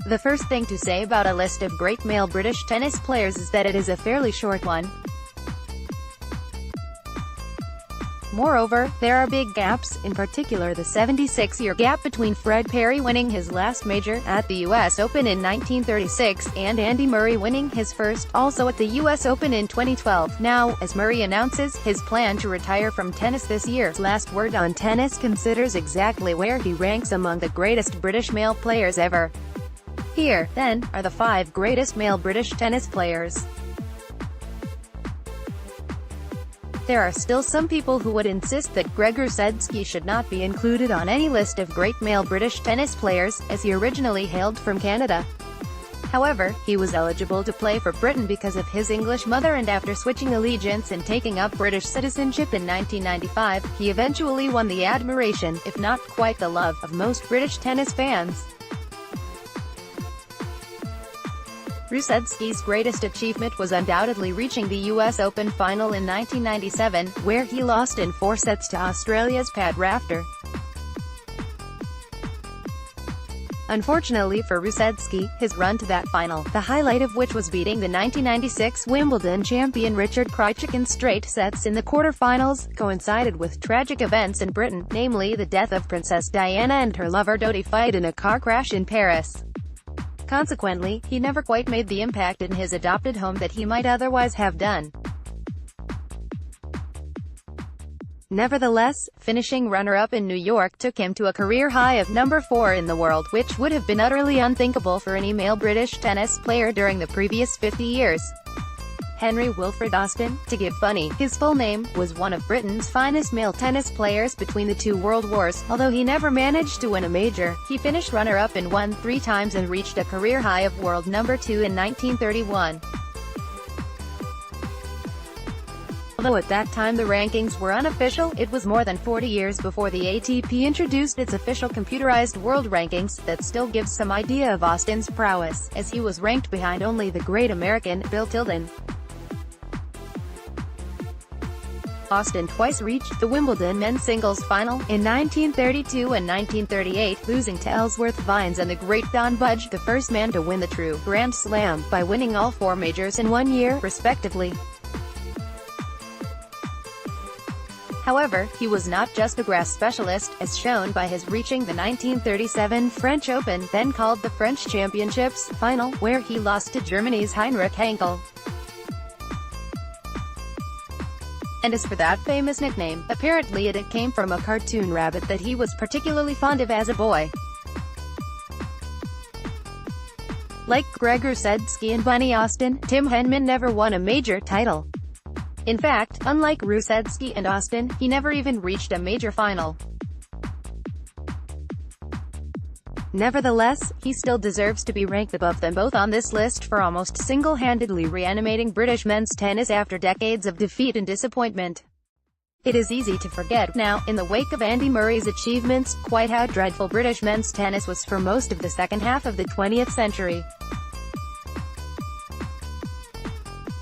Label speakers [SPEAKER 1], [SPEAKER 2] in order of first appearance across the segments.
[SPEAKER 1] The first thing to say about a list of great male British tennis players is that it is a fairly short one. Moreover, there are big gaps, in particular the 76-year gap between Fred Perry winning his last major, at the US Open in 1936, and Andy Murray winning his first, also at the US Open in 2012. Now, as Murray announces his plan to retire from tennis this year, Last Word on Tennis considers exactly where he ranks among the greatest British male players ever. Here, then, are the 5 greatest male British tennis players. There are still some people who would insist that Greg Rusedski should not be included on any list of great male British tennis players, as he originally hailed from Canada. However, he was eligible to play for Britain because of his English mother, and after switching allegiance and taking up British citizenship in 1995, he eventually won the admiration, if not quite the love, of most British tennis fans. Rusedski's greatest achievement was undoubtedly reaching the US Open final in 1997, where he lost in 4 sets to Australia's Pat Rafter. Unfortunately for Rusedski, his run to that final, the highlight of which was beating the 1996 Wimbledon champion Richard Krajicek in straight sets in the quarter-finals, coincided with tragic events in Britain, namely the death of Princess Diana and her lover Dodi Fayed in a car crash in Paris. Consequently, he never quite made the impact in his adopted home that he might otherwise have done. Nevertheless, finishing runner-up in New York took him to a career high of number 4 in the world, which would have been utterly unthinkable for any male British tennis player during the previous 50 years. Henry Wilfred Austin, to give funny, his full name, was one of Britain's finest male tennis players between the 2 world wars. Although he never managed to win a major, he finished runner-up and won 3 times and reached a career high of world number 2 in 1931. Although at that time the rankings were unofficial, it was more than 40 years before the ATP introduced its official computerized world rankings. That still gives some idea of Austin's prowess, as he was ranked behind only the great American, Bill Tilden. Austin twice reached the Wimbledon men's singles final, in 1932 and 1938, losing to Ellsworth Vines and the great Don Budge, the first man to win the true Grand Slam, by winning all 4 majors in 1 year, respectively. However, he was not just a grass specialist, as shown by his reaching the 1937 French Open, then called the French Championships, final, where he lost to Germany's Heinrich Henkel. And as for that famous nickname, apparently it came from a cartoon rabbit that he was particularly fond of as a boy. Like Greg Rusedski and Bunny Austin, Tim Henman never won a major title. In fact, unlike Rusedski and Austin, he never even reached a major final. Nevertheless, he still deserves to be ranked above them both on this list for almost single-handedly reanimating British men's tennis after decades of defeat and disappointment. It is easy to forget, now, in the wake of Andy Murray's achievements, quite how dreadful British men's tennis was for most of the second half of the 20th century.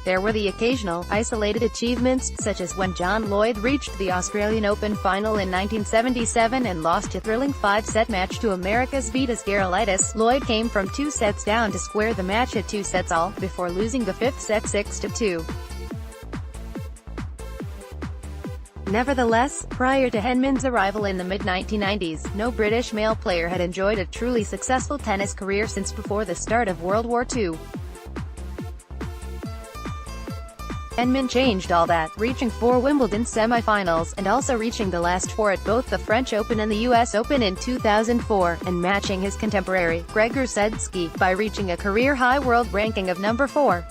[SPEAKER 1] There were the occasional, isolated achievements, such as when John Lloyd reached the Australian Open final in 1977 and lost a thrilling 5-set match to America's Vitas Gerulaitis. Lloyd came from 2 sets down to square the match at 2 sets all, before losing the 5th set 6-2. Nevertheless, prior to Henman's arrival in the mid-1990s, no British male player had enjoyed a truly successful tennis career since before the start of World War II. Henman changed all that, reaching 4 Wimbledon semi-finals, and also reaching the last 4 at both the French Open and the US Open in 2004, and matching his contemporary, Greg Rusedski, by reaching a career-high world ranking of number 4.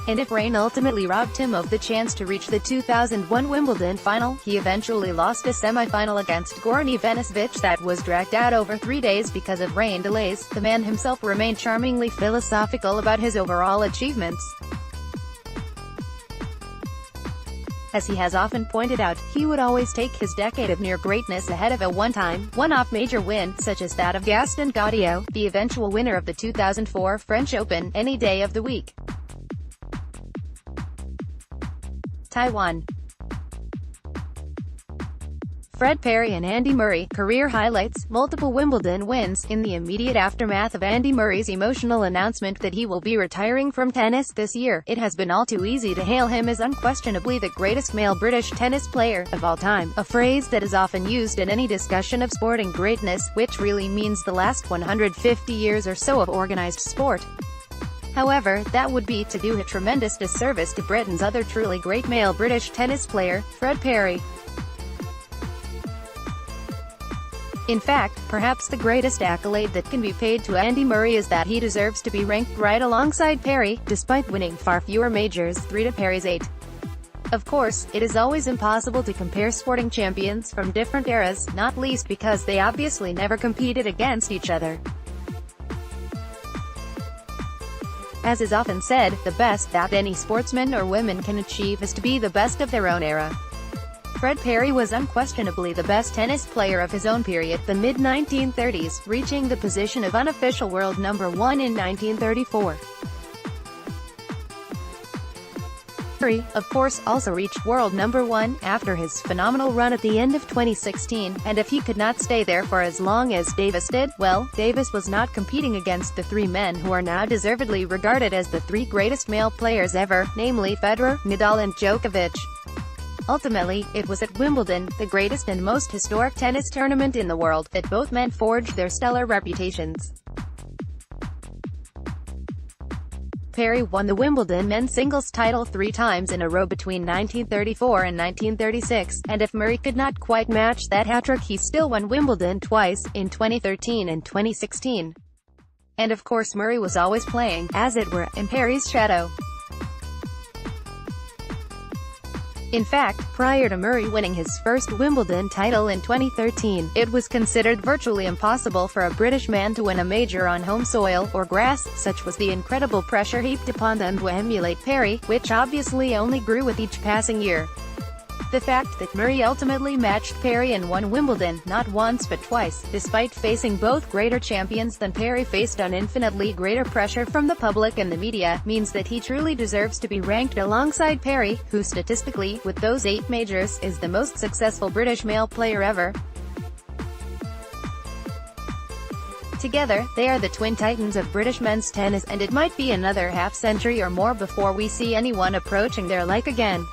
[SPEAKER 1] And if rain ultimately robbed him of the chance to reach the 2001 Wimbledon final, he eventually lost a semi-final against Goran Ivanisevic that was dragged out over 3 days because of rain delays. The man himself remained charmingly philosophical about his overall achievements. As he has often pointed out, he would always take his decade of near greatness ahead of a one-time, one-off major win, such as that of Gaston Gaudio, the eventual winner of the 2004 French Open, any day of the week. Taiwan. Fred Perry and Andy Murray, career highlights, multiple Wimbledon wins. In the immediate aftermath of Andy Murray's emotional announcement that he will be retiring from tennis this year, it has been all too easy to hail him as unquestionably the greatest male British tennis player of all time, a phrase that is often used in any discussion of sporting greatness, which really means the last 150 years or so of organised sport. However, that would be to do a tremendous disservice to Britain's other truly great male British tennis player, Fred Perry. In fact, perhaps the greatest accolade that can be paid to Andy Murray is that he deserves to be ranked right alongside Perry, despite winning far fewer majors, 3 to Perry's 8. Of course, it is always impossible to compare sporting champions from different eras, not least because they obviously never competed against each other. As is often said, the best that any sportsman or woman can achieve is to be the best of their own era. Fred Perry was unquestionably the best tennis player of his own period, the mid-1930s, reaching the position of unofficial world number 1 in 1934. Perry, of course, also reached world number 1, after his phenomenal run at the end of 2016, and if he could not stay there for as long as Davis did, well, Davis was not competing against the 3 men who are now deservedly regarded as the 3 greatest male players ever, namely Federer, Nadal and Djokovic. Ultimately, it was at Wimbledon, the greatest and most historic tennis tournament in the world, that both men forged their stellar reputations. Perry won the Wimbledon men's singles title 3 times in a row between 1934 and 1936, and if Murray could not quite match that hat-trick, he still won Wimbledon twice, in 2013 and 2016. And of course Murray was always playing, as it were, in Perry's shadow. In fact, prior to Murray winning his first Wimbledon title in 2013, it was considered virtually impossible for a British man to win a major on home soil, or grass, such was the incredible pressure heaped upon them to emulate Perry, which obviously only grew with each passing year. The fact that Murray ultimately matched Perry and won Wimbledon, not once but twice, despite facing both greater champions than Perry faced on infinitely greater pressure from the public and the media, means that he truly deserves to be ranked alongside Perry, who statistically, with those 8 majors, is the most successful British male player ever. Together, they are the twin titans of British men's tennis, and it might be another half-century or more before we see anyone approaching their like again.